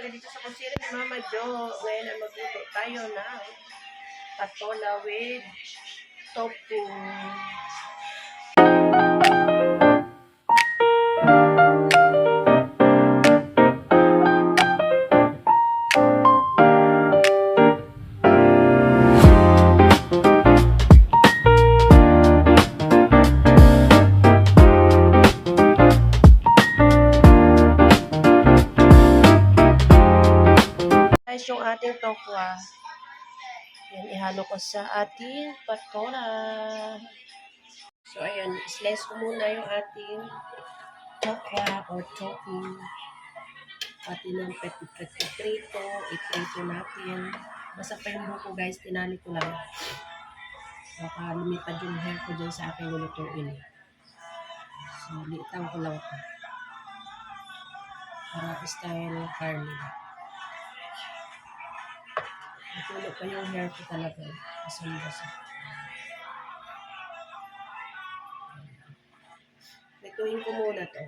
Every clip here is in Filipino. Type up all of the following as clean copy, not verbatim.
tayo dito sa kusina ni Mama Jo. Ngayon ay magluto tayo ng patola with tofu. Yung ating tokwa. Yan, ihalo ko sa ating patola. So, ayan, slice ko muna yung ating tokwa or tofu. Pati ng prito, iprito natin. Basta pa yung buko, guys, tinali ko lang. Baka lumipad yung hair ko dyan sa aking lulutuin. So, liitan ko lang ito. Para style carne. Natulo pa yung hair ko talaga. Basa-basa. Ituin ko muna to.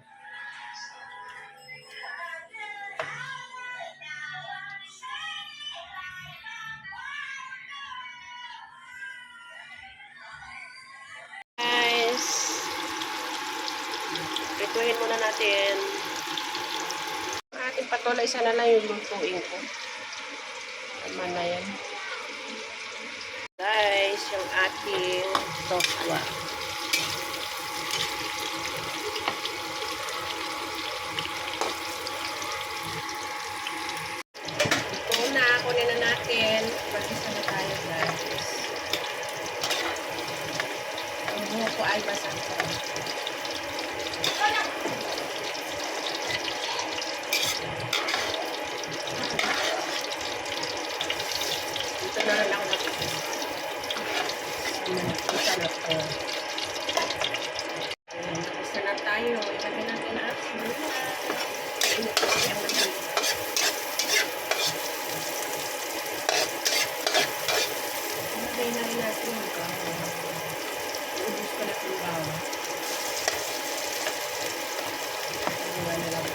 Guys, ituin muna natin. Ang ating patola, isa na lang yung lutuin ko. Tama na yan. Guys, yung ating tokwa. Ito muna, kunin na natin. Mag-isa na tayo, guys. Ang buhok ko ay basang-basang. Dito na lang ako natin. Isa na to. Ayan, tapos na tayo. Ilagay natin na asin. Init ko siya natin. Ilagay na rin natin yung bawang. Iubos ko na yung bawang. Iwan na lang.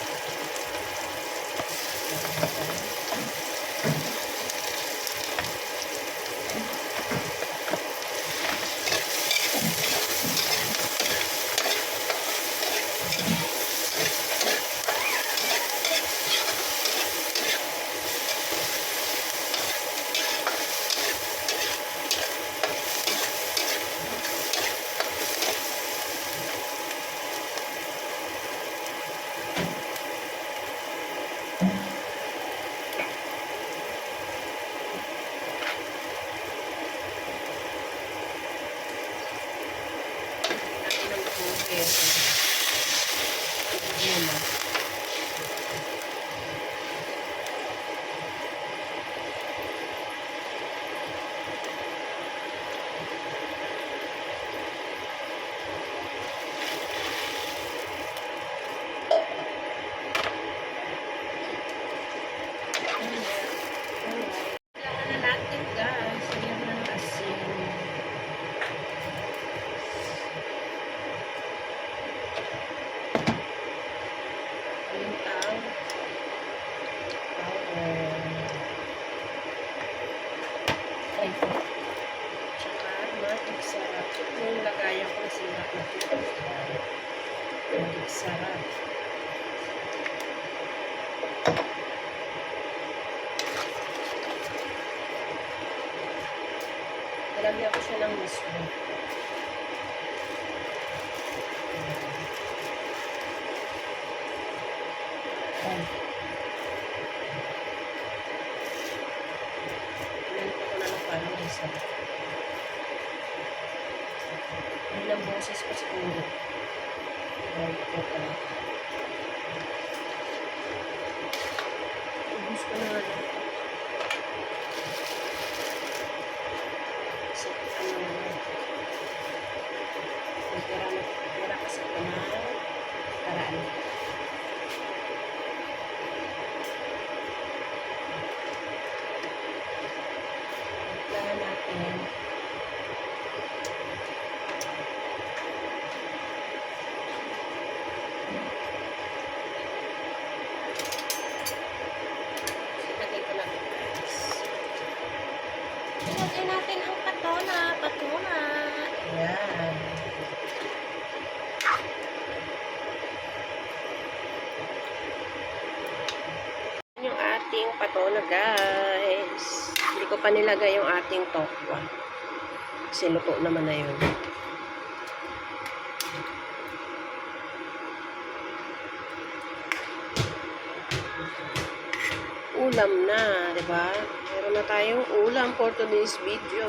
Sarap. Nalagyan ko siya ng mismo. Pinanito ko na ng parang isa. Ilang boses ko siguro. Ito pala. Ubus ko na nga. Kasi ano naman. Pera kasi ito na paraan. Kailangan natin na natin ang patola. Patola. Ayan. Yung ating patola, guys. Hindi ko pa nilagay yung ating tokwa. Kasi luto naman na yun. Ulam na, di ba? Meron na tayong ulam for today's video.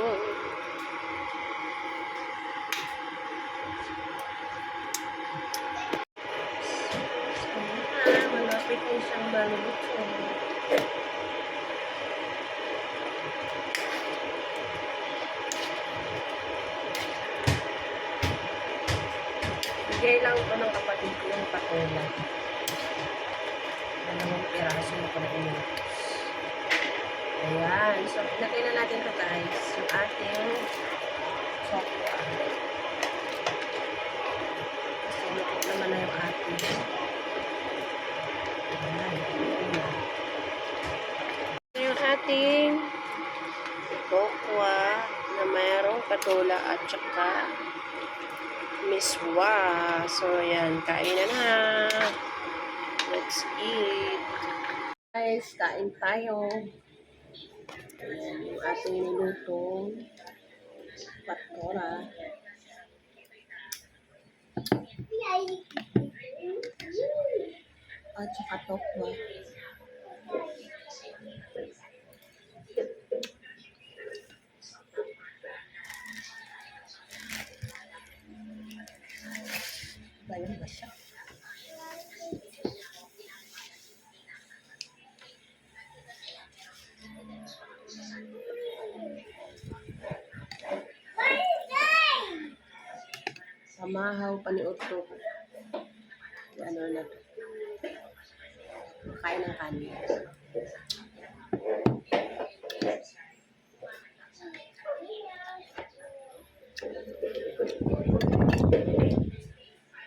Malapit na siyang maluto. Bigay lang ito ng kapatid ko ng patola. 2 piraso na ko na inutos. Ayan. So, pinatay na natin ito, guys. Yung ating sokwa. Kasi luto naman na yung ating. Ayan. So, yung ating sokwa na mayroong patola at saka miswa. So, ayan. Kain na. Let's eat. Guys, kain tayo. Ayan, yung ating nilutong patola. At saka tokwa. Bayan ba siya? Samahaw pa ni Otto. Ano na to? Kain ng kanin.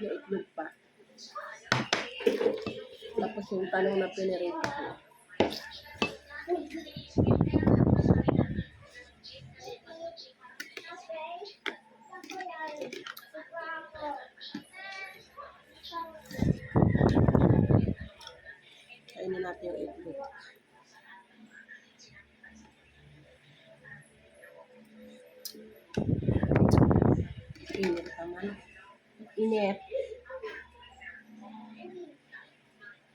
May itlog pa. Tapos yung tanong na pinirito ko. Kainin natin yung itlog. Init naman. Init.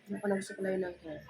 Hindi ko nagsuklay ng hair.